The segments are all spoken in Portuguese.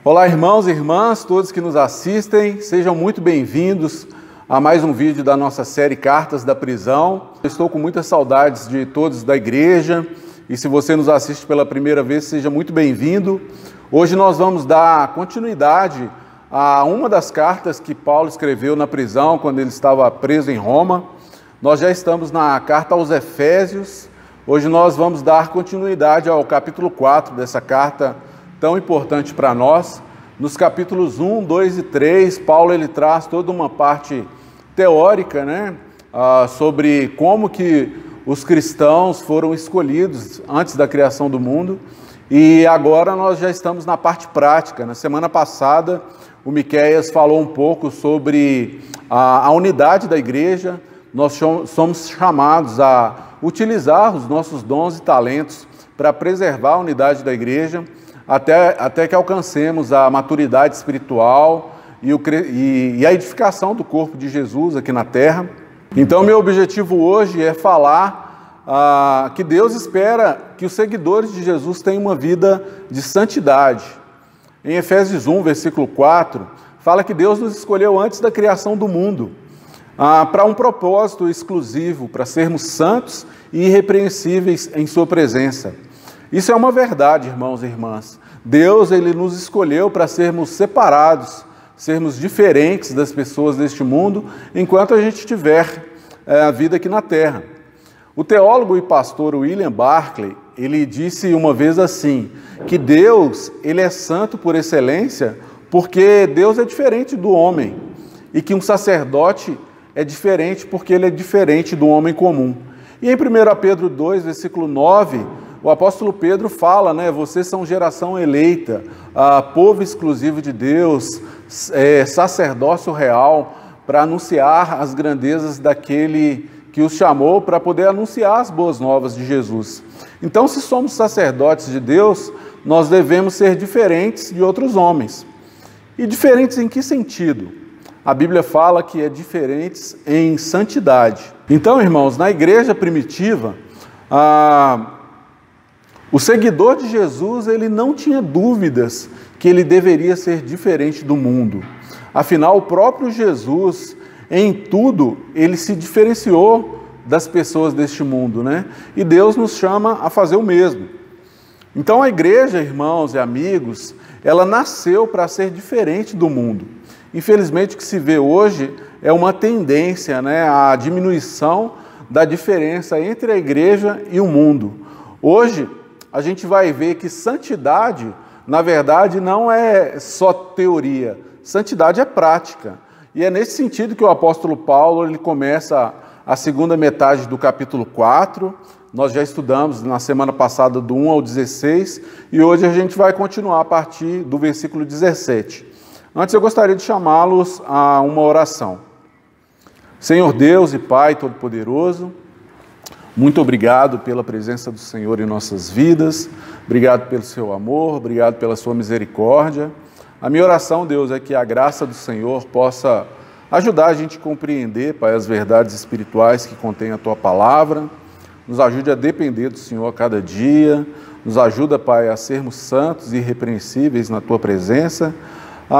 Olá, irmãos e irmãs, todos que nos assistem, sejam muito bem-vindos a mais um vídeo da nossa série Cartas da Prisão. Estou com muitas saudades de todos da igreja e se você nos assiste pela primeira vez, seja muito bem-vindo. Hoje nós vamos dar continuidade a uma das cartas que Paulo escreveu na prisão, quando ele estava preso em Roma. Nós já estamos na carta aos Efésios. Hoje nós vamos dar continuidade ao capítulo 4 dessa carta tão importante para nós. Nos capítulos 1, 2 e 3, Paulo ele traz toda uma parte teórica, sobre como que os cristãos foram escolhidos antes da criação do mundo. E agora nós já estamos na parte prática. Na semana passada, o Miqueias falou um pouco sobre a unidade da igreja. Nós somos chamados a utilizar os nossos dons e talentos para preservar a unidade da igreja, até que alcancemos a maturidade espiritual e a edificação do corpo de Jesus aqui na terra. Então, meu objetivo hoje é falar que Deus espera que os seguidores de Jesus tenham uma vida de santidade. Em Efésios 1, versículo 4, fala que Deus nos escolheu antes da criação do mundo, para um propósito exclusivo, para sermos santos e irrepreensíveis em sua presença. Isso é uma verdade, irmãos e irmãs. Deus ele nos escolheu para sermos separados, sermos diferentes das pessoas deste mundo, enquanto a gente tiver a vida aqui na terra. O teólogo e pastor William Barclay, ele disse uma vez assim, que Deus ele é santo por excelência, porque Deus é diferente do homem, e que um sacerdote é diferente porque ele é diferente do homem comum. E em 1 Pedro 2, versículo 9, o apóstolo Pedro fala, vocês são geração eleita, povo exclusivo de Deus, sacerdócio real, para anunciar as grandezas daquele que os chamou para poder anunciar as boas novas de Jesus. Então, se somos sacerdotes de Deus, nós devemos ser diferentes de outros homens. E diferentes em que sentido? A Bíblia fala que é diferentes em santidade. Então, irmãos, na igreja primitiva, o seguidor de Jesus, ele não tinha dúvidas que ele deveria ser diferente do mundo. Afinal, o próprio Jesus, em tudo, ele se diferenciou das pessoas deste mundo, E Deus nos chama a fazer o mesmo. Então, a igreja, irmãos e amigos, ela nasceu para ser diferente do mundo. Infelizmente, o que se vê hoje é uma tendência, à diminuição da diferença entre a igreja e o mundo. Hoje, a gente vai ver que santidade, na verdade, não é só teoria. Santidade é prática. E é nesse sentido que o apóstolo Paulo ele começa a segunda metade do capítulo 4. Nós já estudamos na semana passada do 1 ao 16 e hoje a gente vai continuar a partir do versículo 17. Antes eu gostaria de chamá-los a uma oração. Senhor Deus e Pai Todo-Poderoso, muito obrigado pela presença do Senhor em nossas vidas, obrigado pelo seu amor, obrigado pela sua misericórdia. A minha oração, Deus, é que a graça do Senhor possa ajudar a gente a compreender, Pai, as verdades espirituais que contém a Tua Palavra, nos ajude a depender do Senhor a cada dia, nos ajuda, Pai, a sermos santos e irrepreensíveis na Tua presença,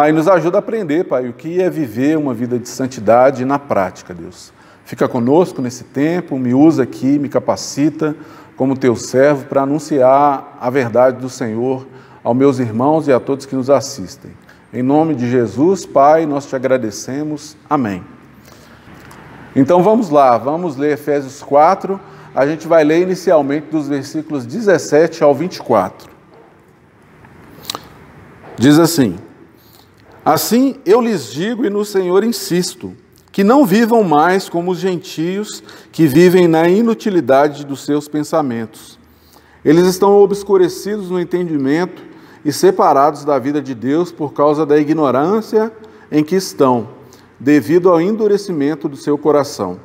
e nos ajuda a aprender, Pai, o que é viver uma vida de santidade na prática, Deus. Fica conosco nesse tempo, me usa aqui, me capacita como Teu servo para anunciar a verdade do Senhor aos meus irmãos e a todos que nos assistem. Em nome de Jesus, Pai, nós Te agradecemos. Amém. Então vamos lá, vamos ler Efésios 4, a gente vai ler inicialmente dos versículos 17 ao 24. Diz assim: Assim eu lhes digo e no Senhor insisto, que não vivam mais como os gentios que vivem na inutilidade dos seus pensamentos. Eles estão obscurecidos no entendimento e separados da vida de Deus por causa da ignorância em que estão, devido ao endurecimento do seu coração.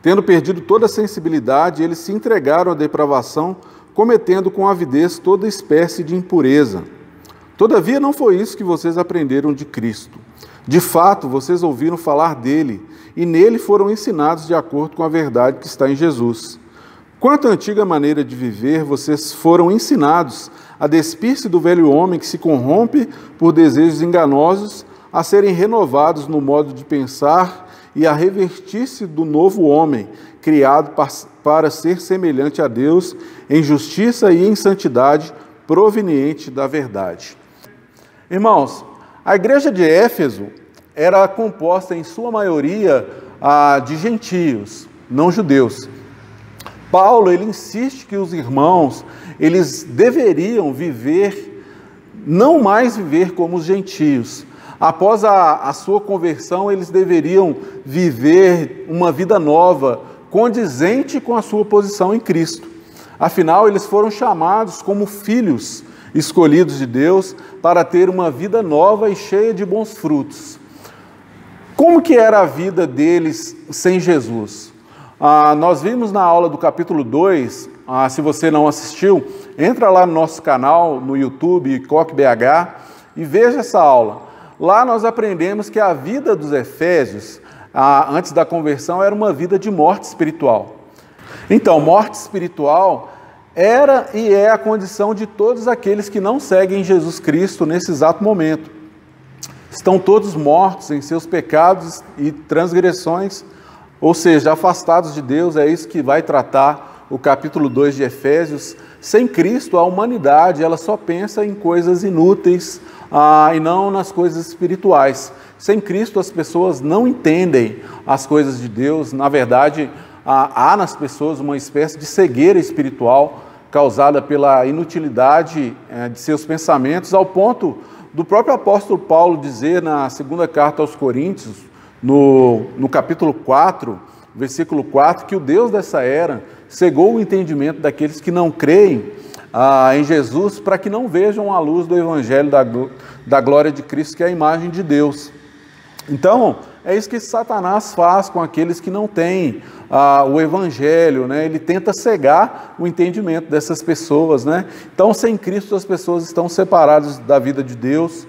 Tendo perdido toda a sensibilidade, eles se entregaram à depravação, cometendo com avidez toda espécie de impureza. Todavia não foi isso que vocês aprenderam de Cristo. De fato, vocês ouviram falar dele, e nele foram ensinados de acordo com a verdade que está em Jesus. Quanto à antiga maneira de viver, vocês foram ensinados a despir-se do velho homem que se corrompe por desejos enganosos, a serem renovados no modo de pensar e a revestir-se do novo homem, criado para ser semelhante a Deus em justiça e em santidade, proveniente da verdade. Irmãos, a igreja de Éfeso era composta em sua maioria de gentios, não judeus. Paulo, ele insiste que os irmãos, eles deveriam viver, não mais viver como os gentios. Após a sua conversão, eles deveriam viver uma vida nova, condizente com a sua posição em Cristo. Afinal, eles foram chamados como filhos escolhidos de Deus para ter uma vida nova e cheia de bons frutos. Como que era a vida deles sem Jesus? Nós vimos na aula do capítulo 2, se você não assistiu, entra lá no nosso canal, no YouTube, CocBH, e veja essa aula. Lá nós aprendemos que a vida dos efésios, antes da conversão, era uma vida de morte espiritual. Então, morte espiritual era e é a condição de todos aqueles que não seguem Jesus Cristo nesse exato momento. Estão todos mortos em seus pecados e transgressões, ou seja, afastados de Deus. É isso que vai tratar o capítulo 2 de Efésios. Sem Cristo, a humanidade ela só pensa em coisas inúteis, e não nas coisas espirituais. Sem Cristo, as pessoas não entendem as coisas de Deus. Na verdade, há nas pessoas uma espécie de cegueira espiritual causada pela inutilidade de seus pensamentos, ao ponto do próprio apóstolo Paulo dizer na segunda carta aos Coríntios, no capítulo 4, versículo 4, que o Deus dessa era cegou o entendimento daqueles que não creem em Jesus, para que não vejam a luz do Evangelho da glória de Cristo, que é a imagem de Deus. Então, é isso que Satanás faz com aqueles que não têm o Evangelho, né? Ele tenta cegar o entendimento dessas pessoas, né? Então, sem Cristo, as pessoas estão separadas da vida de Deus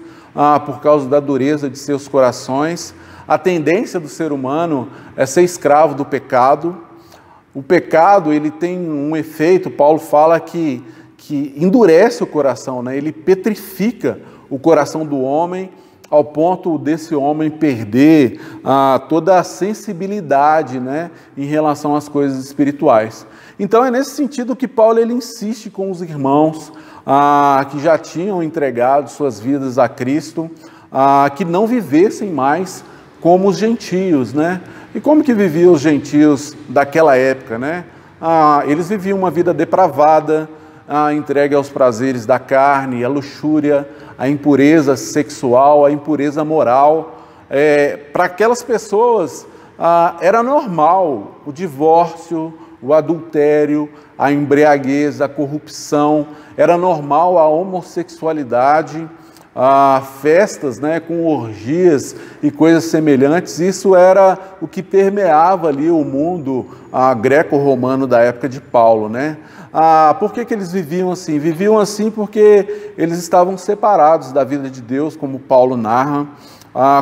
por causa da dureza de seus corações. A tendência do ser humano é ser escravo do pecado. O pecado, ele tem um efeito, Paulo fala que endurece o coração, né? Ele petrifica o coração do homem, ao ponto desse homem perder toda a sensibilidade, né, em relação às coisas espirituais. Então é nesse sentido que Paulo ele insiste com os irmãos que já tinham entregado suas vidas a Cristo, que não vivessem mais como os gentios, né? E como que viviam os gentios daquela época, né? Eles viviam uma vida depravada, entregue aos prazeres da carne, à luxúria, à impureza sexual, à impureza moral. Para aquelas pessoas era normal o divórcio, o adultério, a embriaguez, a corrupção, era normal a homossexualidade, festas, né, com orgias e coisas semelhantes. Isso era o que permeava ali o mundo greco-romano da época de Paulo, né? Por que eles viviam assim? Viviam assim porque eles estavam separados da vida de Deus, como Paulo narra,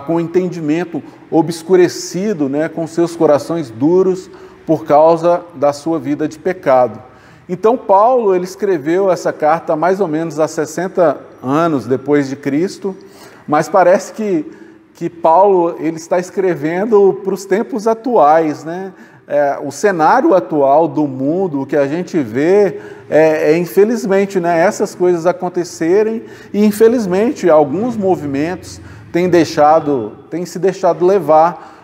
com o entendimento obscurecido, né, com seus corações duros por causa da sua vida de pecado. Então Paulo ele escreveu essa carta mais ou menos há 60 anos depois de Cristo, mas parece que Paulo ele está escrevendo para os tempos atuais, né? O cenário atual do mundo, o que a gente vê infelizmente, né, essas coisas acontecerem, e infelizmente alguns movimentos têm se deixado levar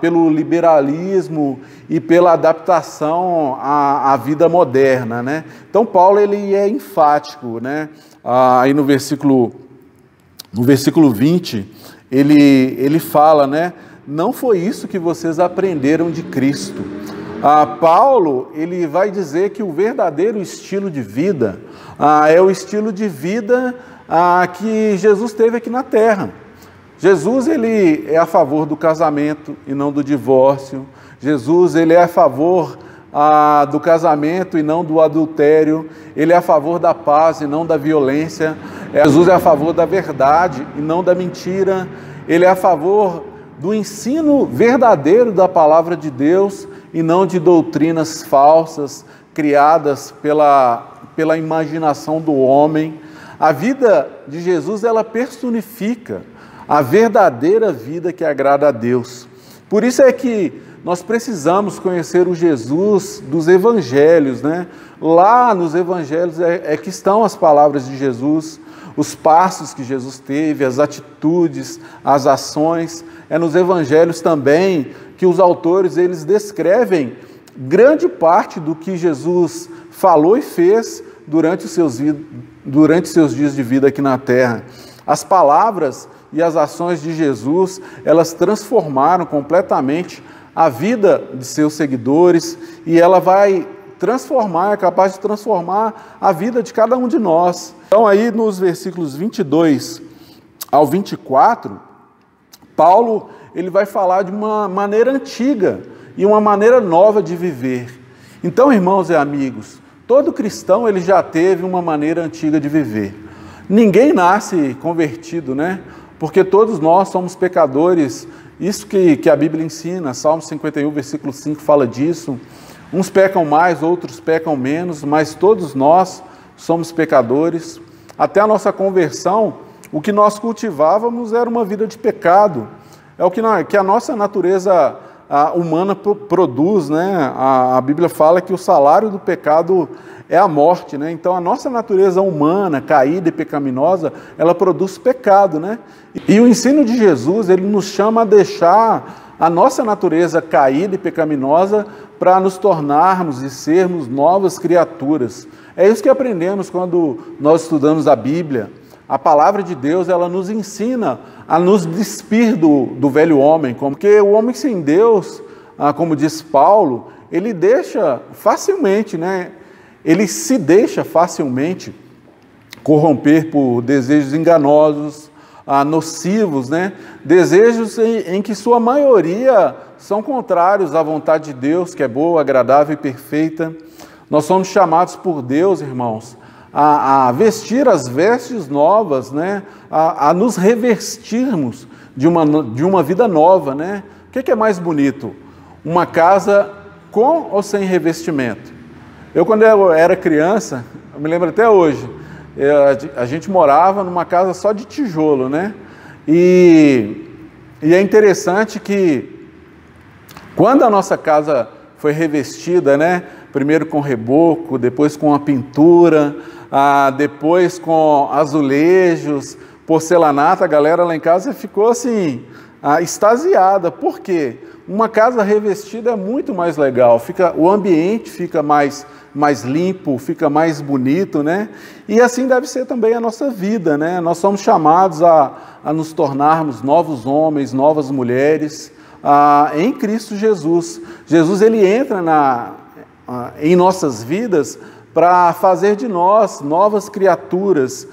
pelo liberalismo e pela adaptação à vida moderna, né? Então Paulo ele é enfático, né? Aí no versículo 20 ele fala, né? Não foi isso que vocês aprenderam de Cristo. Paulo ele vai dizer que o verdadeiro estilo de vida é o estilo de vida que Jesus teve aqui na terra. Jesus ele é a favor do casamento e não do divórcio. Jesus ele é a favor do casamento e não do adultério. Ele é a favor da paz e não da violência. Jesus é a favor da verdade e não da mentira. Ele é a favor do ensino verdadeiro da palavra de Deus e não de doutrinas falsas criadas pela imaginação do homem. A vida de Jesus, ela personifica a verdadeira vida que agrada a Deus. Por isso é que nós precisamos conhecer o Jesus dos evangelhos, né? Lá nos evangelhos é que estão as palavras de Jesus, os passos que Jesus teve, as atitudes, as ações. É nos evangelhos também que os autores eles descrevem grande parte do que Jesus falou e fez durante os seus dias de vida aqui na terra. As palavras e as ações de Jesus, elas transformaram completamente a vida de seus seguidores e ela vai transformar, é capaz de transformar a vida de cada um de nós. Então aí nos versículos 22 ao 24, Paulo ele vai falar de uma maneira antiga e uma maneira nova de viver. Então, irmãos e amigos, todo cristão ele já teve uma maneira antiga de viver. Ninguém nasce convertido, né? Porque todos nós somos pecadores. Isso que a Bíblia ensina, Salmo 51, versículo 5 fala disso. Uns pecam mais, outros pecam menos, mas todos nós somos pecadores. Até a nossa conversão, o que nós cultivávamos era uma vida de pecado. É o que a nossa natureza humana produz, né? A Bíblia fala que o salário do pecado é a morte, né? Então a nossa natureza humana, caída e pecaminosa, ela produz pecado, né? E o ensino de Jesus, ele nos chama a deixar a nossa natureza caída e pecaminosa para nos tornarmos e sermos novas criaturas. É isso que aprendemos quando nós estudamos a Bíblia. A palavra de Deus, ela nos ensina a nos despir do velho homem, porque o homem sem Deus, como diz Paulo, ele deixa facilmente, né? Ele se deixa facilmente corromper por desejos enganosos, nocivos, né? Desejos em que sua maioria são contrários à vontade de Deus, que é boa, agradável e perfeita. Nós somos chamados por Deus, irmãos, a vestir as vestes novas, né? A nos revestirmos de uma vida nova, né? O que é mais bonito? Uma casa com ou sem revestimento? Quando eu era criança, eu me lembro até hoje, a gente morava numa casa só de tijolo, né? E é interessante que quando a nossa casa foi revestida, né? Primeiro com reboco, depois com a pintura, depois com azulejos, porcelanato, a galera lá em casa ficou assim, extasiada. Por quê? Uma casa revestida é muito mais legal, o ambiente fica mais limpo, fica mais bonito, né? E assim deve ser também a nossa vida, né? Nós somos chamados a nos tornarmos novos homens, novas mulheres, em Cristo Jesus. Jesus, ele entra em nossas vidas para fazer de nós novas criaturas,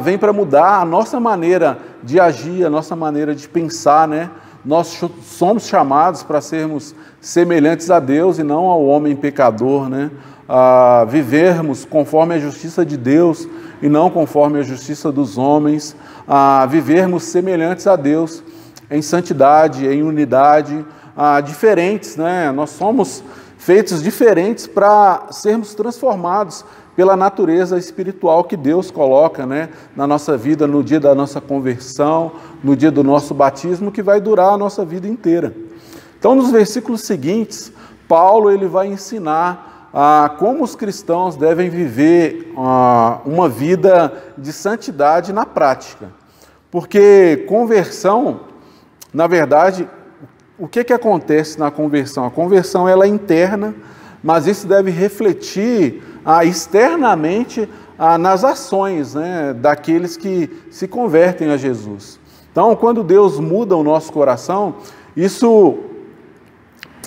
vem para mudar a nossa maneira de agir, a nossa maneira de pensar, né? Nós somos chamados para sermos semelhantes a Deus e não ao homem pecador, né? Vivermos conforme a justiça de Deus e não conforme a justiça dos homens, vivermos semelhantes a Deus em santidade, em unidade, diferentes, né? Nós somos feitos diferentes para sermos transformados pela natureza espiritual que Deus coloca, né, na nossa vida, no dia da nossa conversão, no dia do nosso batismo, que vai durar a nossa vida inteira. Então, nos versículos seguintes, Paulo ele vai ensinar como os cristãos devem viver uma vida de santidade na prática. Porque conversão, na verdade, o que acontece na conversão? A conversão ela é interna, mas isso deve refletir externamente nas ações, né, daqueles que se convertem a Jesus. Então, quando Deus muda o nosso coração,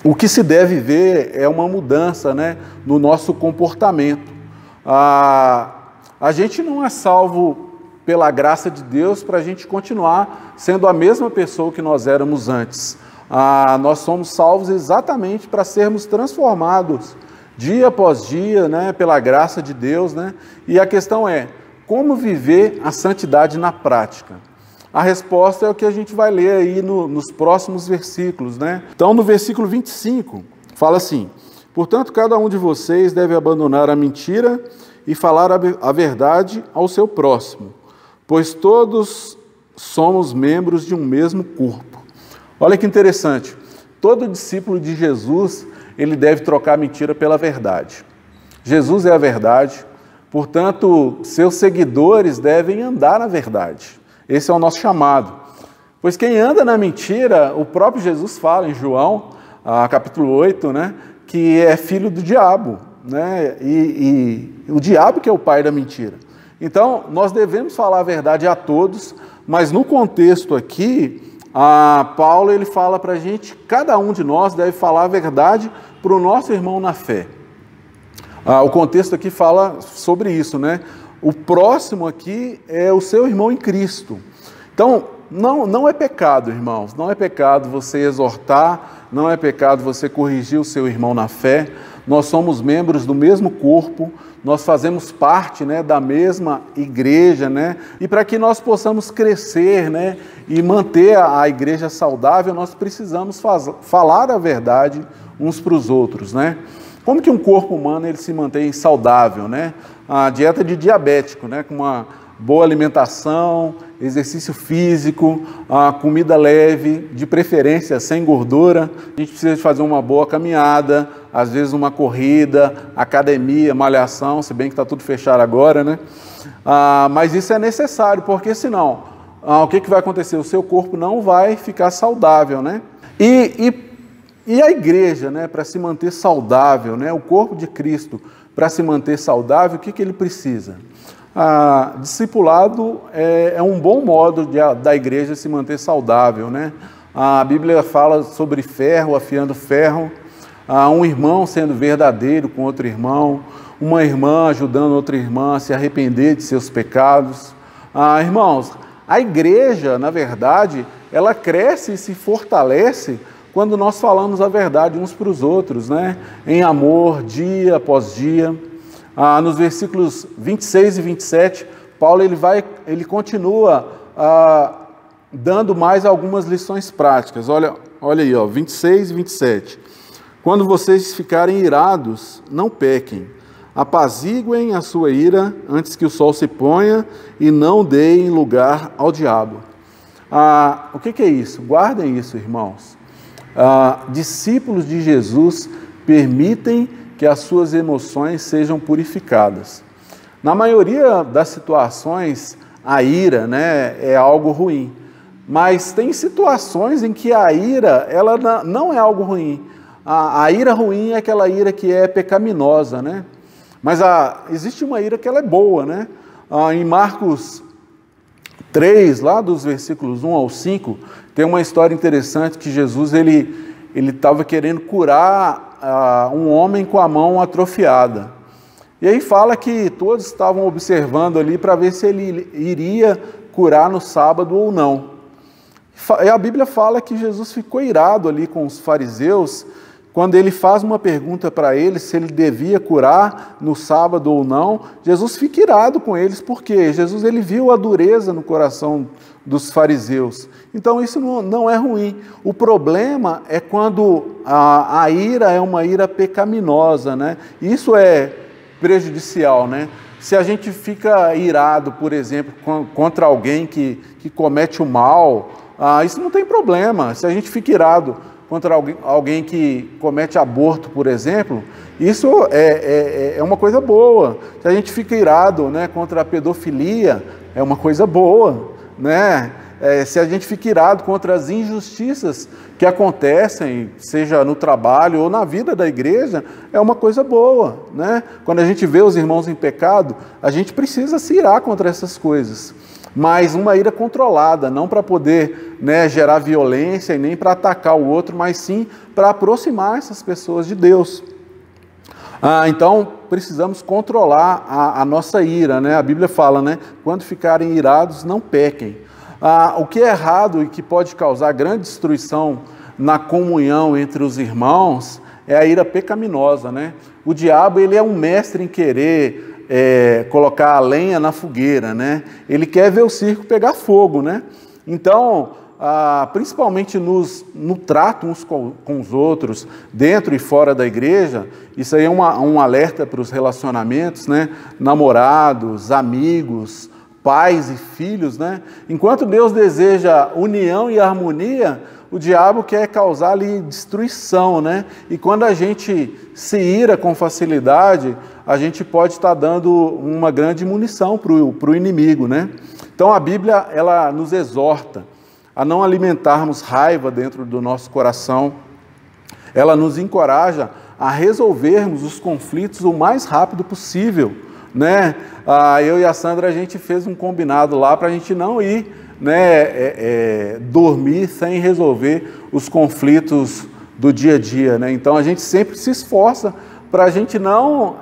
o que se deve ver é uma mudança, né, no nosso comportamento. A gente não é salvo pela graça de Deus para a gente continuar sendo a mesma pessoa que nós éramos antes. Nós somos salvos exatamente para sermos transformados dia após dia, né, pela graça de Deus, né? E a questão é, como viver a santidade na prática? A resposta é o que a gente vai ler aí nos próximos versículos, né? Então, no versículo 25, fala assim: portanto, cada um de vocês deve abandonar a mentira e falar a verdade ao seu próximo, pois todos somos membros de um mesmo corpo. Olha que interessante, todo discípulo de Jesus, ele deve trocar a mentira pela verdade. Jesus é a verdade, portanto, seus seguidores devem andar na verdade. Esse é o nosso chamado. Pois quem anda na mentira, o próprio Jesus fala em João, capítulo 8, né, que é filho do diabo, né, e o diabo que é o pai da mentira. Então, nós devemos falar a verdade a todos, mas no contexto aqui, Paulo ele fala para a gente, cada um de nós deve falar a verdade para o nosso irmão na fé. O contexto aqui fala sobre isso, né? O próximo aqui é o seu irmão em Cristo. Então, não é pecado, irmãos, não é pecado você exortar, não é pecado você corrigir o seu irmão na fé. Nós somos membros do mesmo corpo, nós fazemos parte, né, da mesma igreja, né? E para que nós possamos crescer, né, e manter a igreja saudável, nós precisamos falar a verdade uns para os outros, né? Como que um corpo humano ele se mantém saudável, né? A dieta de diabético, né, com uma boa alimentação, exercício físico, a comida leve, de preferência sem gordura. A gente precisa de fazer uma boa caminhada, às vezes uma corrida, academia, malhação, se bem que está tudo fechado agora, né? Mas isso é necessário, porque senão, o que vai acontecer? O seu corpo não vai ficar saudável, né? E a igreja, né, para se manter saudável, né, o corpo de Cristo, para se manter saudável, o que ele precisa? Discipulado é um bom modo da igreja se manter saudável, né? A Bíblia fala sobre ferro, afiando ferro, um irmão sendo verdadeiro com outro irmão, uma irmã ajudando outra irmã a se arrepender de seus pecados. Irmãos, a igreja, na verdade, ela cresce e se fortalece quando nós falamos a verdade uns para os outros, né? Em amor, dia após dia. Nos versículos 26 e 27, Paulo ele continua dando mais algumas lições práticas. Olha aí, 26 e 27. Quando vocês ficarem irados, não pequem. Apaziguem a sua ira antes que o sol se ponha e não deem lugar ao diabo. O que é isso? Guardem isso, irmãos. Discípulos de Jesus permitem que as suas emoções sejam purificadas. Na maioria das situações, a ira, né, é algo ruim, mas tem situações em que a ira ela não é algo ruim. A ira ruim é aquela ira que é pecaminosa, né? Mas existe uma ira que ela é boa, né? Em Marcos 3, lá dos versículos 1 ao 5, tem uma história interessante que Jesus ele estava querendo curar um homem com a mão atrofiada. E aí fala que todos estavam observando ali para ver se ele iria curar no sábado ou não. E a Bíblia fala que Jesus ficou irado ali com os fariseus, quando ele faz uma pergunta para eles se ele devia curar no sábado ou não. Jesus fica irado com eles, porque Jesus ele viu a dureza no coração dos fariseus. Então isso não é ruim. O problema é quando a ira é uma ira pecaminosa, né? Isso é prejudicial, né? Se a gente fica irado, por exemplo, contra alguém que comete o mal, isso não tem problema. Se a gente fica irado contra alguém que comete aborto, por exemplo, isso é uma coisa boa. Se a gente fica irado, né, contra a pedofilia, é uma coisa boa, né? Se a gente fica irado contra as injustiças que acontecem, seja no trabalho ou na vida da igreja, é uma coisa boa, né? Quando a gente vê os irmãos em pecado, a gente precisa se irar contra essas coisas. Mas uma ira controlada, não para poder, né, gerar violência e nem para atacar o outro, mas sim para aproximar essas pessoas de Deus. Então, precisamos controlar a nossa ira, né? A Bíblia fala, né? Quando ficarem irados, não pequem. O que é errado e que pode causar grande destruição na comunhão entre os irmãos é a ira pecaminosa, né? O diabo ele é um mestre em querer colocar a lenha na fogueira, né? Ele quer ver o circo pegar fogo, né? Então, principalmente no trato uns com os outros, dentro e fora da igreja. Isso aí é um alerta para os relacionamentos, né? Namorados, amigos, pais e filhos, né? Enquanto Deus deseja união e harmonia, o diabo quer causar ali destruição, né? E quando a gente se ira com facilidade, a gente pode estar dando uma grande munição para o inimigo, né? Então a Bíblia, ela nos exorta a não alimentarmos raiva dentro do nosso coração. Ela nos encoraja a resolvermos os conflitos o mais rápido possível, né? Eu e a Sandra, a gente fez um combinado lá para a gente não ir, né, dormir sem resolver os conflitos do dia a dia, né? Então a gente sempre se esforça para a gente não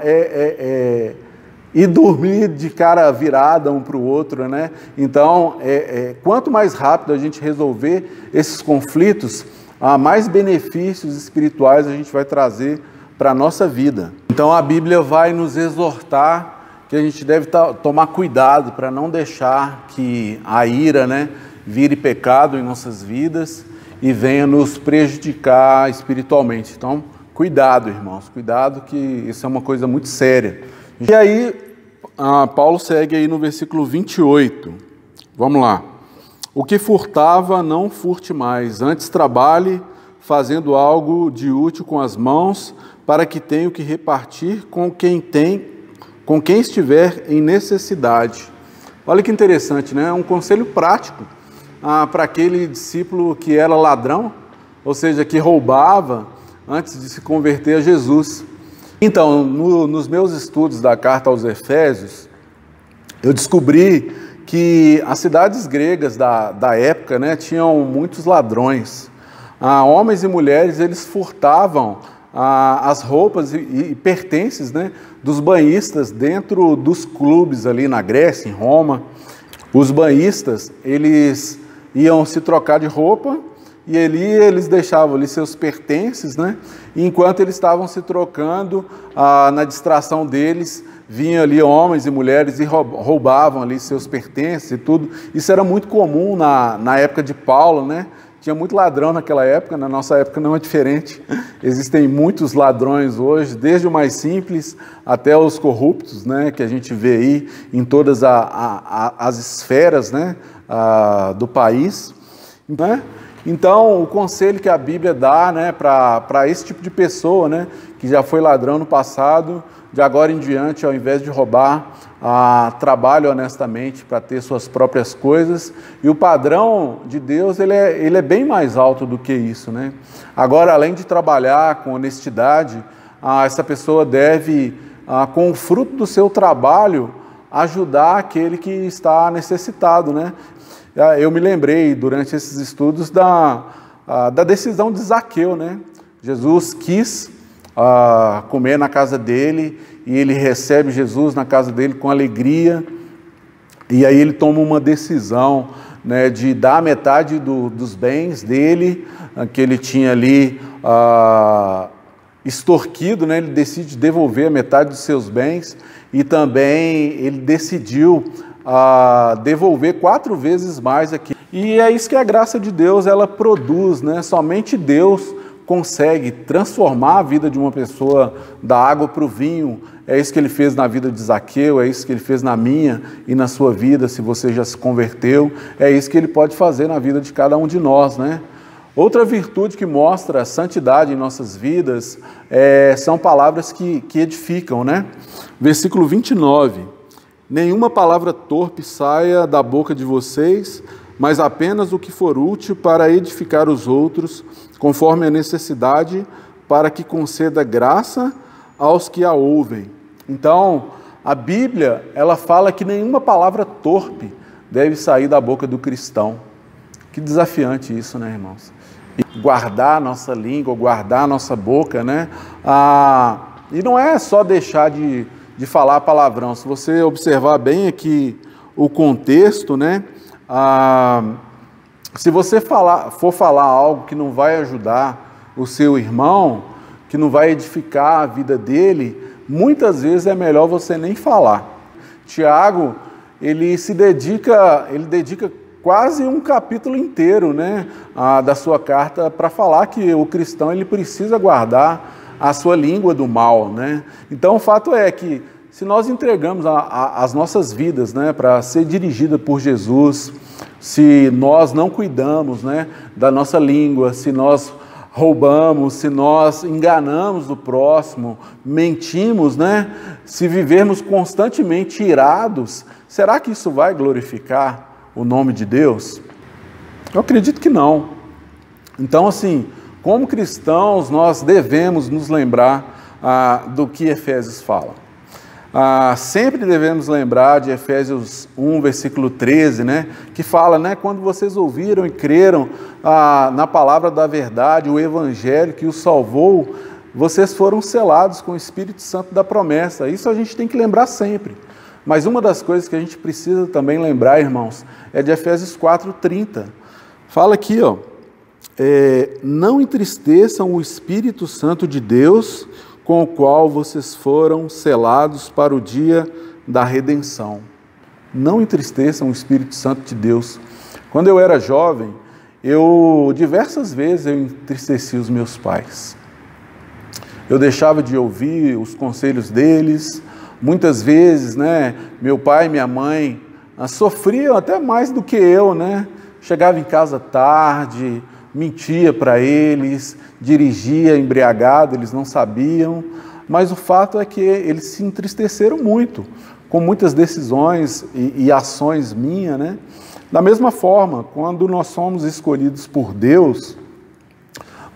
ir dormir de cara virada um para o outro, né? Então, quanto mais rápido a gente resolver esses conflitos, mais benefícios espirituais a gente vai trazer para a nossa vida. Então a Bíblia vai nos exortar que a gente deve tomar cuidado para não deixar que a ira, né, vire pecado em nossas vidas e venha nos prejudicar espiritualmente. Então, cuidado, irmãos, cuidado, que isso é uma coisa muito séria. E aí, Paulo segue aí no versículo 28. Vamos lá. O que furtava, não furte mais, antes trabalhe, fazendo algo de útil com as mãos, para que tenha o que repartir com quem estiver em necessidade. Olha que interessante, né? Um conselho prático para aquele discípulo que era ladrão, ou seja, que roubava antes de se converter a Jesus. Então, nos meus estudos da carta aos Efésios, eu descobri que as cidades gregas da época, né, tinham muitos ladrões. Homens e mulheres, eles furtavam as roupas e pertences, né, dos banhistas dentro dos clubes ali na Grécia, em Roma. Os banhistas, eles iam se trocar de roupa e ali eles deixavam ali seus pertences, né? E enquanto eles estavam se trocando, na distração deles, vinham ali homens e mulheres e roubavam ali seus pertences e tudo. Isso era muito comum na época de Paulo, né? Tinha muito ladrão naquela época, na nossa época não é diferente. Existem muitos ladrões hoje, desde o mais simples até os corruptos, né, que a gente vê aí em todas as esferas, né, do país. Né? Então, o conselho que a Bíblia dá, né, para esse tipo de pessoa, né, que já foi ladrão no passado, de agora em diante, ao invés de roubar, trabalhe honestamente para ter suas próprias coisas. E o padrão de Deus, ele é bem mais alto do que isso, né? Agora, além de trabalhar com honestidade, essa pessoa deve, com o fruto do seu trabalho, ajudar aquele que está necessitado, né? Eu me lembrei, durante esses estudos, da decisão de Zaqueu, né? Jesus quis comer na casa dele, e ele recebe Jesus na casa dele com alegria, e aí ele toma uma decisão, né, de dar metade dos bens dele, que ele tinha ali extorquido, né? Ele decide devolver a metade dos seus bens, e também ele decidiu devolver 4 vezes mais aqui. E é isso que a graça de Deus ela produz, né? Somente Deus consegue transformar a vida de uma pessoa da água para o vinho. É isso que ele fez na vida de Zaqueu, é isso que ele fez na minha e na sua vida, se você já se converteu. É isso que ele pode fazer na vida de cada um de nós, né? Outra virtude que mostra a santidade em nossas vidas são palavras que edificam, né? Versículo 29. Nenhuma palavra torpe saia da boca de vocês, mas apenas o que for útil para edificar os outros, conforme a necessidade, para que conceda graça aos que a ouvem. Então, a Bíblia, ela fala que nenhuma palavra torpe deve sair da boca do cristão. Que desafiante isso, né, irmãos? E guardar a nossa língua, guardar a nossa boca, né? E não é só deixar de falar palavrão. Se você observar bem aqui o contexto, né? Se você for falar algo que não vai ajudar o seu irmão, que não vai edificar a vida dele, muitas vezes é melhor você nem falar. Tiago, ele dedica quase um capítulo inteiro, né, da sua carta para falar que o cristão ele precisa guardar a sua língua do mal, né? Então o fato é que se nós entregamos as nossas vidas, né, para ser dirigida por Jesus, se nós não cuidamos, né, da nossa língua, se nós roubamos, se nós enganamos o próximo, mentimos, né, se vivermos constantemente irados, será que isso vai glorificar o nome de Deus? Eu acredito que não. Então, assim, como cristãos, nós devemos nos lembrar do que Efésios fala. Sempre devemos lembrar de Efésios 1, versículo 13, né, que fala, né, quando vocês ouviram e creram na palavra da verdade, o evangelho que os salvou, vocês foram selados com o Espírito Santo da promessa. Isso a gente tem que lembrar sempre. Mas uma das coisas que a gente precisa também lembrar, irmãos, é de Efésios 4:30. Fala aqui, ó, não entristeçam o Espírito Santo de Deus, com o qual vocês foram selados para o dia da redenção. Não entristeçam o Espírito Santo de Deus. Quando eu era jovem, diversas vezes eu entristeci os meus pais. Eu deixava de ouvir os conselhos deles. Muitas vezes, né, meu pai e minha mãe sofriam até mais do que eu, né? Chegava em casa tarde, mentia para eles, dirigia embriagado, eles não sabiam, mas o fato é que eles se entristeceram muito com muitas decisões e ações minhas, né? Da mesma forma, quando nós somos escolhidos por Deus,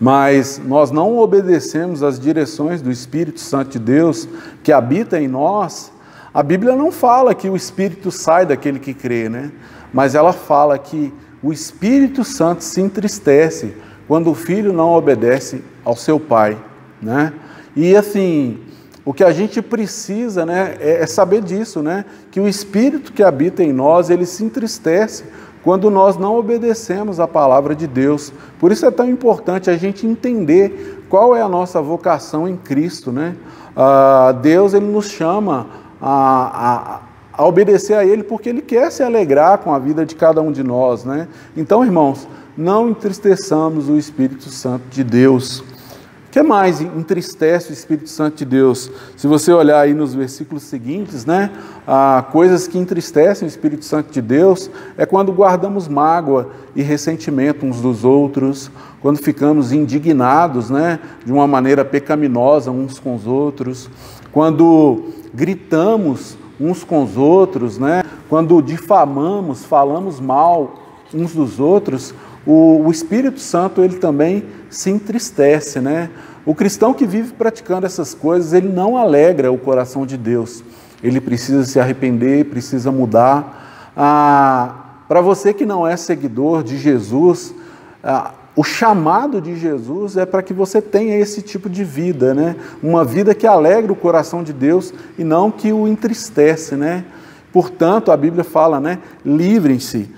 mas nós não obedecemos às direções do Espírito Santo de Deus que habita em nós, a Bíblia não fala que o Espírito sai daquele que crê, né? Mas ela fala que o Espírito Santo se entristece quando o filho não obedece ao seu pai, né? E assim, o que a gente precisa, né, é saber disso, né? Que o Espírito que habita em nós, ele se entristece quando nós não obedecemos a palavra de Deus. Por isso é tão importante a gente entender qual é a nossa vocação em Cristo, né? Deus, ele nos chama a obedecer a Ele porque Ele quer se alegrar com a vida de cada um de nós, né? Então, irmãos, não entristeçamos o Espírito Santo de Deus. O que mais entristece o Espírito Santo de Deus? Se você olhar aí nos versículos seguintes, né, coisas que entristecem o Espírito Santo de Deus é quando guardamos mágoa e ressentimento uns dos outros, quando ficamos indignados, né, de uma maneira pecaminosa uns com os outros, quando gritamos uns com os outros, né, quando difamamos, falamos mal uns dos outros. O Espírito Santo, ele também se entristece, né? O cristão que vive praticando essas coisas, ele não alegra o coração de Deus. Ele precisa se arrepender, precisa mudar. Para você que não é seguidor de Jesus, o chamado de Jesus é para que você tenha esse tipo de vida, né? Uma vida que alegra o coração de Deus e não que o entristece, né? Portanto, a Bíblia fala, né? Livrem-se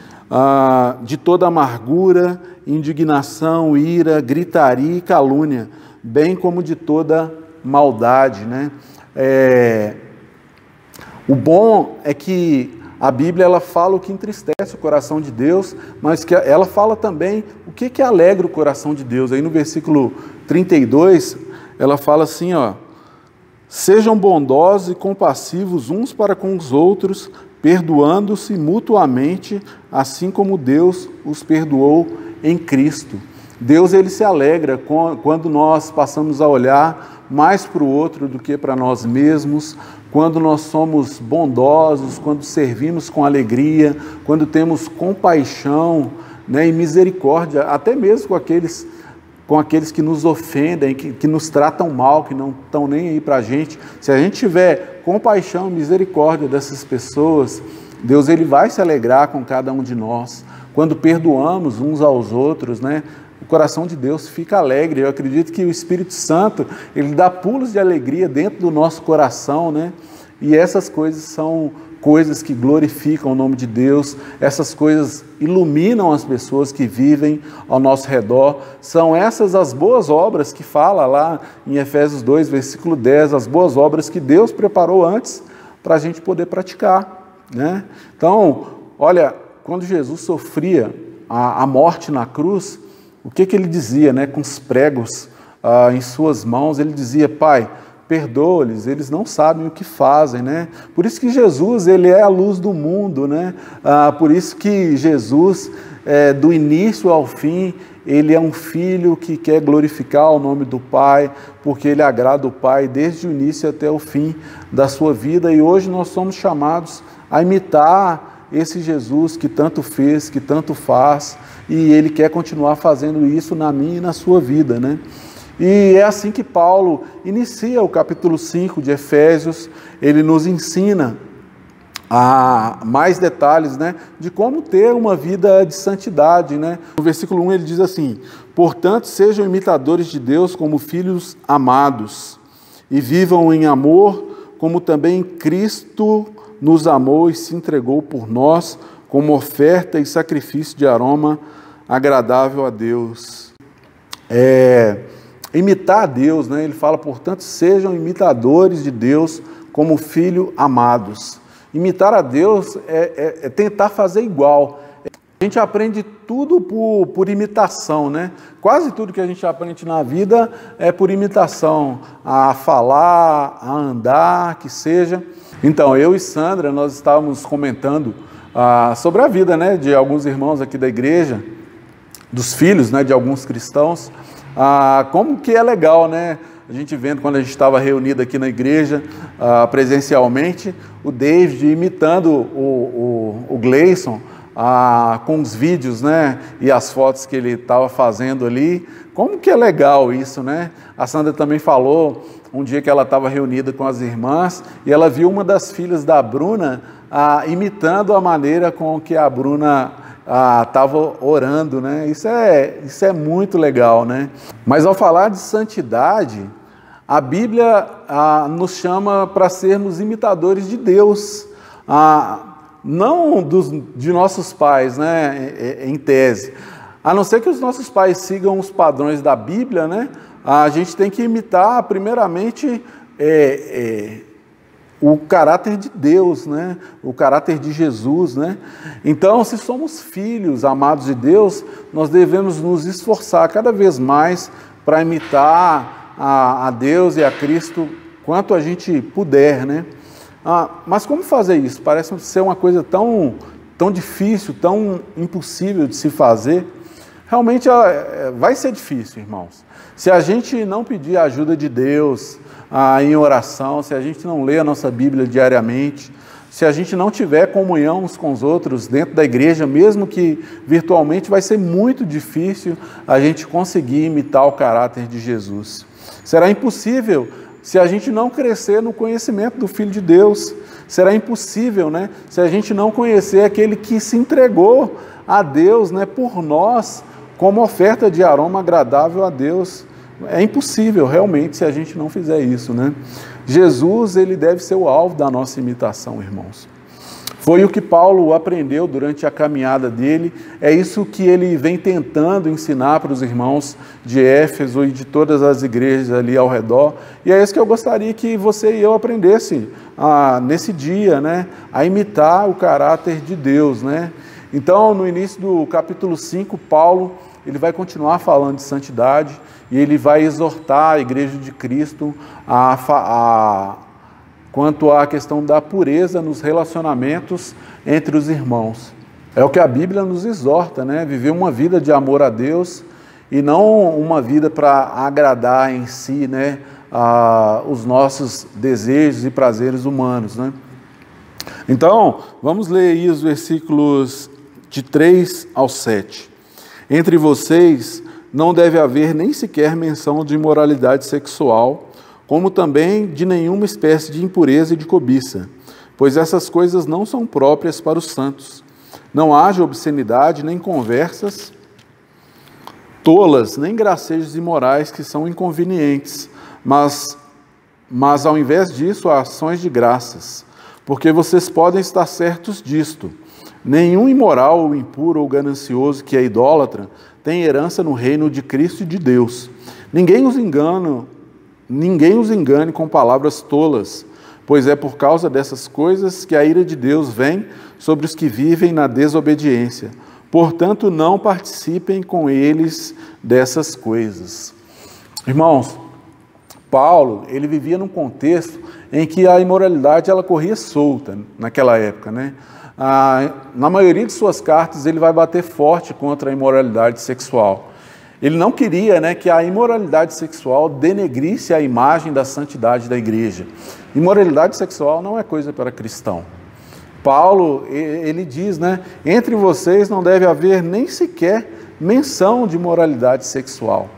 de toda amargura, indignação, ira, gritaria e calúnia, bem como de toda maldade, né? O bom é que a Bíblia, ela fala o que entristece o coração de Deus, mas que ela fala também o que alegra o coração de Deus. Aí no versículo 32, ela fala assim, ó: sejam bondosos e compassivos uns para com os outros, perdoando-se mutuamente, assim como Deus os perdoou em Cristo. Deus, ele se alegra quando nós passamos a olhar mais para o outro do que para nós mesmos, quando nós somos bondosos, quando servimos com alegria, quando temos compaixão, né, e misericórdia, até mesmo com aqueles que nos ofendem, que nos tratam mal, que não estão nem aí para a gente. Se a gente tiver compaixão e misericórdia dessas pessoas, Deus, ele vai se alegrar com cada um de nós. Quando perdoamos uns aos outros, né, o coração de Deus fica alegre. Eu acredito que o Espírito Santo, ele dá pulos de alegria dentro do nosso coração, né? E essas coisas são coisas que glorificam o nome de Deus, essas coisas iluminam as pessoas que vivem ao nosso redor. São essas as boas obras que fala lá em Efésios 2, versículo 10, as boas obras que Deus preparou antes para a gente poder praticar, né? Então, olha, quando Jesus sofria a morte na cruz, o que ele dizia, né? Com os pregos em suas mãos, ele dizia: Pai, perdoa-lhes, eles não sabem o que fazem, né? Por isso que Jesus, ele é a luz do mundo, né? Por isso que Jesus, do início ao fim, ele é um filho que quer glorificar o nome do Pai, porque ele agrada o Pai desde o início até o fim da sua vida, e hoje nós somos chamados a imitar esse Jesus que tanto fez, que tanto faz, e ele quer continuar fazendo isso na minha e na sua vida, né? E é assim que Paulo inicia o capítulo 5 de Efésios. Ele nos ensina mais detalhes, né, de como ter uma vida de santidade, né? No versículo 1 ele diz assim: portanto, sejam imitadores de Deus como filhos amados, e vivam em amor, como também Cristo nos amou e se entregou por nós, como oferta e sacrifício de aroma agradável a Deus. Imitar a Deus, né? Ele fala, portanto, sejam imitadores de Deus como filhos amados. Imitar a Deus é tentar fazer igual. A gente aprende tudo por imitação, né? Quase tudo que a gente aprende na vida é por imitação, a falar, a andar, que seja. Então, eu e Sandra, nós estávamos comentando sobre a vida, né, de alguns irmãos aqui da igreja, dos filhos, né, de alguns cristãos. Como que é legal, né? A gente vendo quando a gente estava reunido aqui na igreja, presencialmente, o David imitando o Gleison, com os vídeos, né? E as fotos que ele estava fazendo ali. Como que é legal isso, né? A Sandra também falou um dia que ela estava reunida com as irmãs e ela viu uma das filhas da Bruna imitando a maneira com que a Bruna estava orando, né? Isso é muito legal, né? Mas ao falar de santidade, a Bíblia nos chama para sermos imitadores de Deus, não de nossos pais, né? Em tese. A não ser que os nossos pais sigam os padrões da Bíblia, né? A gente tem que imitar, primeiramente, o caráter de Deus, né? O caráter de Jesus, né? Então, se somos filhos amados de Deus, nós devemos nos esforçar cada vez mais para imitar a Deus e a Cristo quanto a gente puder, né? Mas como fazer isso? Parece ser uma coisa tão difícil, tão impossível de se fazer. Realmente vai ser difícil, irmãos. Se a gente não pedir a ajuda de Deus em oração, se a gente não ler a nossa Bíblia diariamente, se a gente não tiver comunhão uns com os outros dentro da igreja, mesmo que virtualmente, vai ser muito difícil a gente conseguir imitar o caráter de Jesus. Será impossível se a gente não crescer no conhecimento do Filho de Deus. Será impossível, né, se a gente não conhecer aquele que se entregou a Deus, né, por nós, como oferta de aroma agradável a Deus. É impossível, realmente, se a gente não fizer isso, né? Jesus, ele deve ser o alvo da nossa imitação, irmãos. Foi o que Paulo aprendeu durante a caminhada dele, é isso que ele vem tentando ensinar para os irmãos de Éfeso e de todas as igrejas ali ao redor, e é isso que eu gostaria que você e eu aprendesse nesse dia, né? A imitar o caráter de Deus, né? Então, no início do capítulo 5, Paulo, ele vai continuar falando de santidade e ele vai exortar a igreja de Cristo quanto à questão da pureza nos relacionamentos entre os irmãos. É o que a Bíblia nos exorta, né? Viver uma vida de amor a Deus e não uma vida para agradar em si, né, os nossos desejos e prazeres humanos, né? Então, vamos ler aí os versículos de 3 ao 7. Entre vocês não deve haver nem sequer menção de imoralidade sexual, como também de nenhuma espécie de impureza e de cobiça, pois essas coisas não são próprias para os santos. Não haja obscenidade, nem conversas tolas, nem gracejos imorais que são inconvenientes, mas ao invés disso, ações de graças, porque vocês podem estar certos disto. Nenhum imoral ou impuro ou ganancioso que é idólatra tem herança no reino de Cristo e de Deus. Ninguém os engane com palavras tolas, pois é por causa dessas coisas que a ira de Deus vem sobre os que vivem na desobediência. Portanto, não participem com eles dessas coisas. Irmãos, Paulo, ele vivia num contexto em que a imoralidade ela corria solta naquela época, né? Na maioria de suas cartas, ele vai bater forte contra a imoralidade sexual. Ele não queria, né, que a imoralidade sexual denegrisse a imagem da santidade da igreja. Imoralidade sexual não é coisa para cristão. Paulo, ele diz, né, entre vocês não deve haver nem sequer menção de moralidade sexual,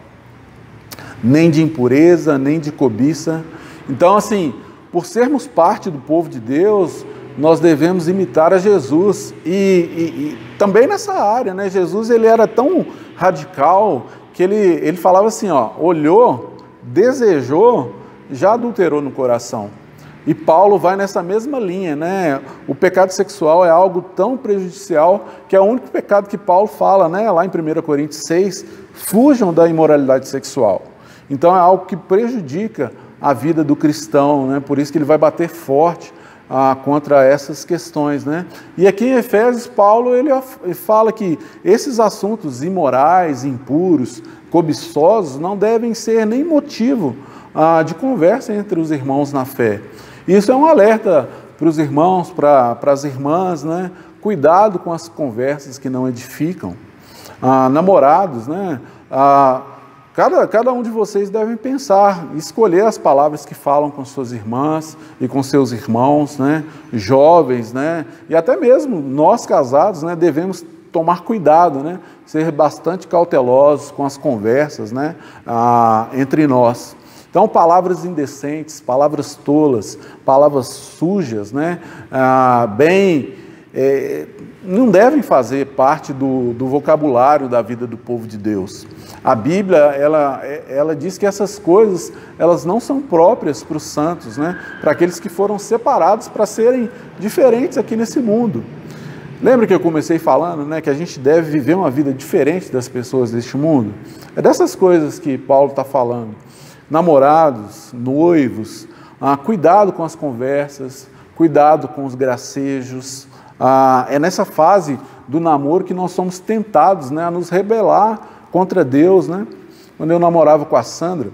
nem de impureza, nem de cobiça. Então, assim, por sermos parte do povo de Deus, nós devemos imitar a Jesus. E também nessa área, né, Jesus ele era tão radical que ele falava assim, ó, olhou, desejou, já adulterou no coração. E Paulo vai nessa mesma linha, né? O pecado sexual é algo tão prejudicial que é o único pecado que Paulo fala, né? Lá em 1 Coríntios 6, fujam da imoralidade sexual. Então é algo que prejudica a vida do cristão, né? Por isso que ele vai bater forte contra essas questões, né? E aqui em Efésios, Paulo ele fala que esses assuntos imorais, impuros, cobiçosos, não devem ser nem motivo de conversa entre os irmãos na fé. Isso é um alerta para os irmãos, para as irmãs, né? Cuidado com as conversas que não edificam. Namorados, né? Cada um de vocês deve pensar, escolher as palavras que falam com suas irmãs e com seus irmãos, né? Jovens, né? E até mesmo nós casados, né? Devemos tomar cuidado, né? Ser bastante cautelosos com as conversas, né? Entre nós. Então, palavras indecentes, palavras tolas, palavras sujas, né? Não devem fazer parte do vocabulário da vida do povo de Deus. A Bíblia, ela diz que essas coisas, elas não são próprias para os santos, né? Para aqueles que foram separados para serem diferentes aqui nesse mundo. Lembra que eu comecei falando, né, que a gente deve viver uma vida diferente das pessoas deste mundo? É dessas coisas que Paulo está falando. Namorados, noivos, cuidado com as conversas, cuidado com os gracejos. É nessa fase do namoro que nós somos tentados, né, a nos rebelar contra Deus, né? Quando eu namorava com a Sandra,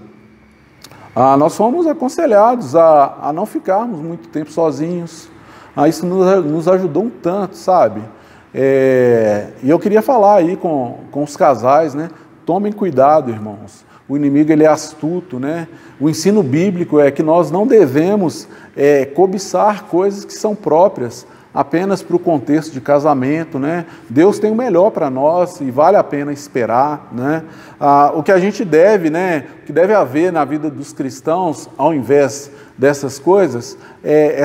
nós fomos aconselhados a não ficarmos muito tempo sozinhos. Isso nos ajudou um tanto, sabe? E eu queria falar aí com os casais, né? Tomem cuidado, irmãos. O inimigo ele é astuto, né? O ensino bíblico é que nós não devemos cobiçar coisas que são próprias apenas para o contexto de casamento, né? Deus tem o melhor para nós e vale a pena esperar, né? O que a gente deve, né? O que deve haver na vida dos cristãos, ao invés dessas coisas,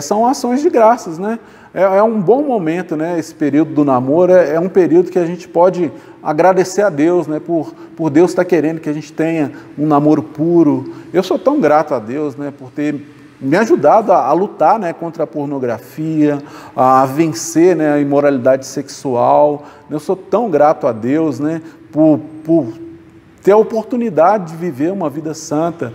são ações de graças, né? É um bom momento, né? Esse período do namoro é um período que a gente pode agradecer a Deus, né? Por Deus estar querendo que a gente tenha um namoro puro. Eu sou tão grato a Deus, né? Por ter me ajudado a lutar, né? Contra a pornografia, a vencer, né? A imoralidade sexual. Eu sou tão grato a Deus, né? Por ter a oportunidade de viver uma vida santa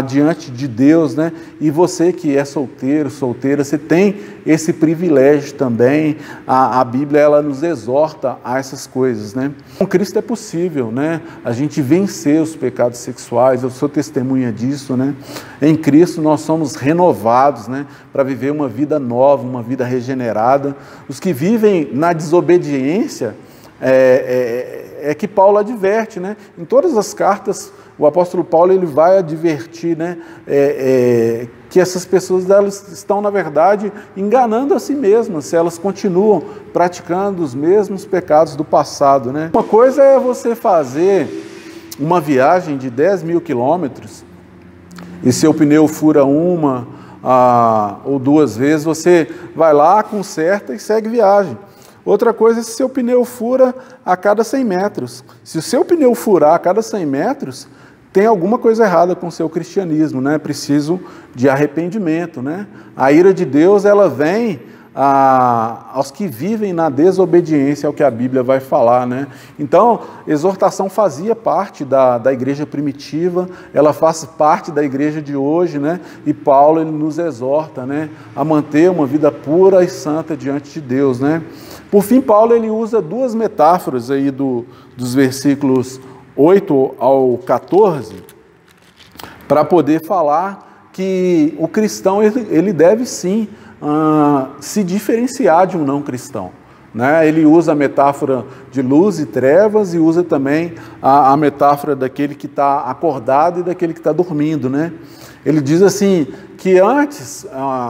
diante de Deus, né? E você que é solteiro, solteira, você tem esse privilégio também. A Bíblia, ela nos exorta a essas coisas, né? Com Cristo é possível, né? A gente vencer os pecados sexuais, eu sou testemunha disso, né? Em Cristo nós somos renovados, né? Para viver uma vida nova, uma vida regenerada. Os que vivem na desobediência, é que Paulo adverte, né? Em todas as cartas, o apóstolo Paulo ele vai advertir, né? Que essas pessoas elas estão, na verdade, enganando a si mesmas, se elas continuam praticando os mesmos pecados do passado, né? Uma coisa é você fazer uma viagem de 10.000 quilômetros e seu pneu fura uma ou duas vezes, você vai lá, conserta e segue viagem. Outra coisa é se seu pneu fura a cada 100 metros. Se o seu pneu furar a cada 100 metros, tem alguma coisa errada com o seu cristianismo, né? Preciso de arrependimento, né? A ira de Deus, ela vem aos que vivem na desobediência ao que a Bíblia vai falar, né? Então, exortação fazia parte da igreja primitiva, ela faz parte da igreja de hoje, né? E Paulo, ele nos exorta, né, a manter uma vida pura e santa diante de Deus, né? Por fim, Paulo, ele usa duas metáforas aí dos versículos 8 ao 14, para poder falar que o cristão, ele deve sim se diferenciar de um não cristão, né? Ele usa a metáfora de luz e trevas e usa também a metáfora daquele que está acordado e daquele que está dormindo, né? Ele diz assim, que antes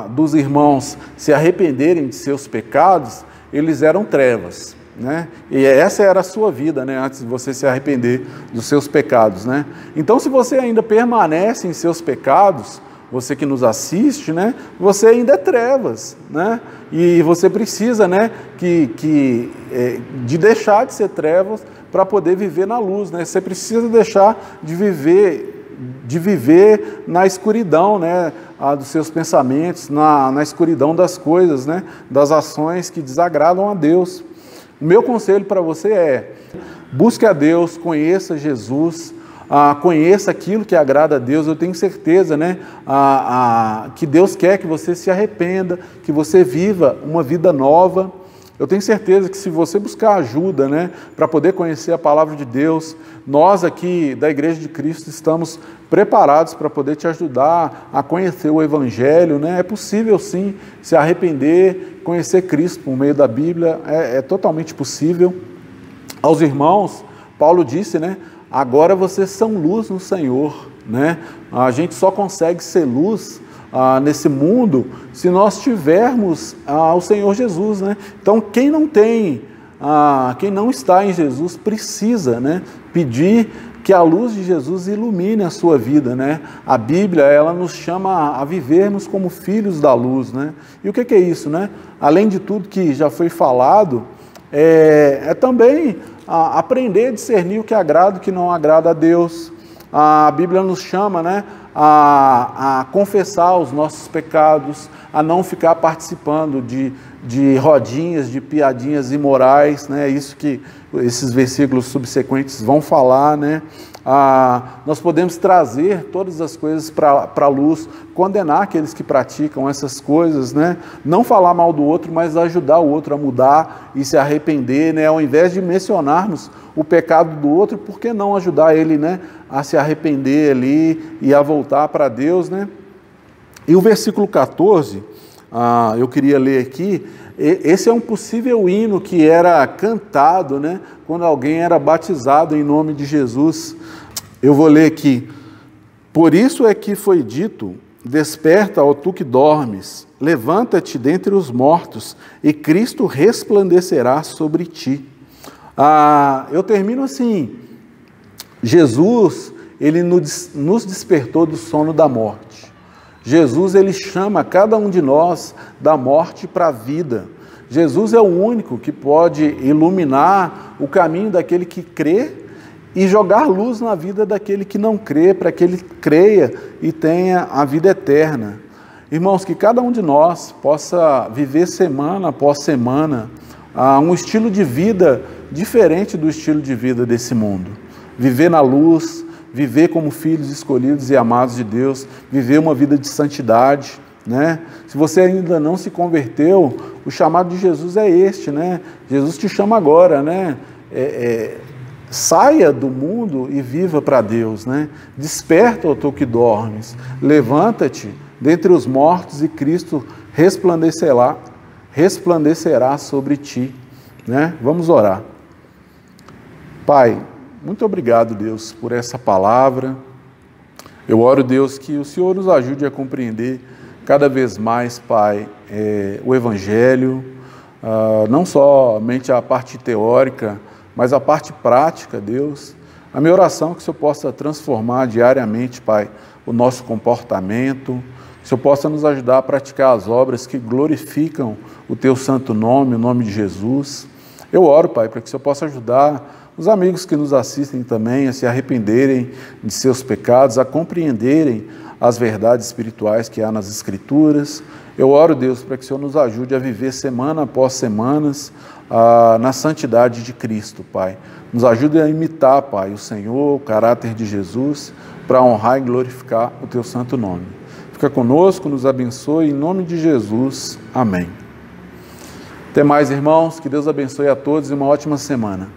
dos irmãos se arrependerem de seus pecados, eles eram trevas, né? E essa era a sua vida, né? Antes de você se arrepender dos seus pecados, né? Então, se você ainda permanece em seus pecados, você que nos assiste, né, você ainda é trevas, né? E você precisa, né, de deixar de ser trevas para poder viver na luz, né? Você precisa deixar de viver na escuridão, né, dos seus pensamentos, na escuridão das coisas, né, das ações que desagradam a Deus. O meu conselho para você é: busque a Deus, conheça Jesus, conheça aquilo que agrada a Deus. Eu tenho certeza, né, que Deus quer que você se arrependa, que você viva uma vida nova. Eu tenho certeza que se você buscar ajuda, né, para poder conhecer a palavra de Deus, nós aqui da Igreja de Cristo estamos preparados para poder te ajudar a conhecer o Evangelho, né? É possível sim se arrepender, conhecer Cristo por meio da Bíblia, é totalmente possível. Aos irmãos, Paulo disse, né, agora vocês são luz no Senhor, né? A gente só consegue ser luz nesse mundo se nós tivermos o Senhor Jesus, né? Então, quem não está em Jesus precisa, né, pedir que a luz de Jesus ilumine a sua vida, né? A Bíblia, ela nos chama a vivermos como filhos da luz, né? E o que é isso, né? Além de tudo que já foi falado, é também aprender a discernir o que agrada e o que não agrada a Deus. A Bíblia nos chama, né, a confessar os nossos pecados, a não ficar participando de rodinhas, de piadinhas imorais, né? Isso que esses versículos subsequentes vão falar, né? Nós podemos trazer todas as coisas para a luz, condenar aqueles que praticam essas coisas, né? Não falar mal do outro, mas ajudar o outro a mudar e se arrepender, né? Ao invés de mencionarmos o pecado do outro, por que não ajudar ele, né, a se arrepender ali e a voltar para Deus, né? E o versículo 14, eu queria ler aqui. Esse é um possível hino que era cantado, né, quando alguém era batizado em nome de Jesus. Eu vou ler aqui. Por isso é que foi dito: desperta, ó tu que dormes, levanta-te dentre os mortos, e Cristo resplandecerá sobre ti. Eu termino assim: Jesus, ele nos despertou do sono da morte. Jesus, ele chama cada um de nós da morte para a vida. Jesus é o único que pode iluminar o caminho daquele que crê e jogar luz na vida daquele que não crê, para que ele creia e tenha a vida eterna. Irmãos, que cada um de nós possa viver semana após semana um estilo de vida diferente do estilo de vida desse mundo. Viver na luz, viver como filhos escolhidos e amados de Deus, viver uma vida de santidade, né? Se você ainda não se converteu, o chamado de Jesus é este, né? Jesus te chama agora, né? Saia do mundo e viva para Deus, né? Desperta, ó tu que dormes, levanta-te dentre os mortos e Cristo resplandecerá sobre ti, né? Vamos orar. Pai, muito obrigado, Deus, por essa palavra. Eu oro, Deus, que o Senhor nos ajude a compreender cada vez mais, Pai, o Evangelho, não somente a parte teórica, mas a parte prática, Deus. A minha oração é que o Senhor possa transformar diariamente, Pai, o nosso comportamento, que o Senhor possa nos ajudar a praticar as obras que glorificam o Teu santo nome, o nome de Jesus. Eu oro, Pai, para que o Senhor possa ajudar os amigos que nos assistem também a se arrependerem de seus pecados, a compreenderem as verdades espirituais que há nas Escrituras. Eu oro, Deus, para que o Senhor nos ajude a viver semana após semanas na santidade de Cristo, Pai. Nos ajude a imitar, Pai, o Senhor, o caráter de Jesus, para honrar e glorificar o Teu santo nome. Fica conosco, nos abençoe, em nome de Jesus. Amém. Até mais, irmãos. Que Deus abençoe a todos e uma ótima semana.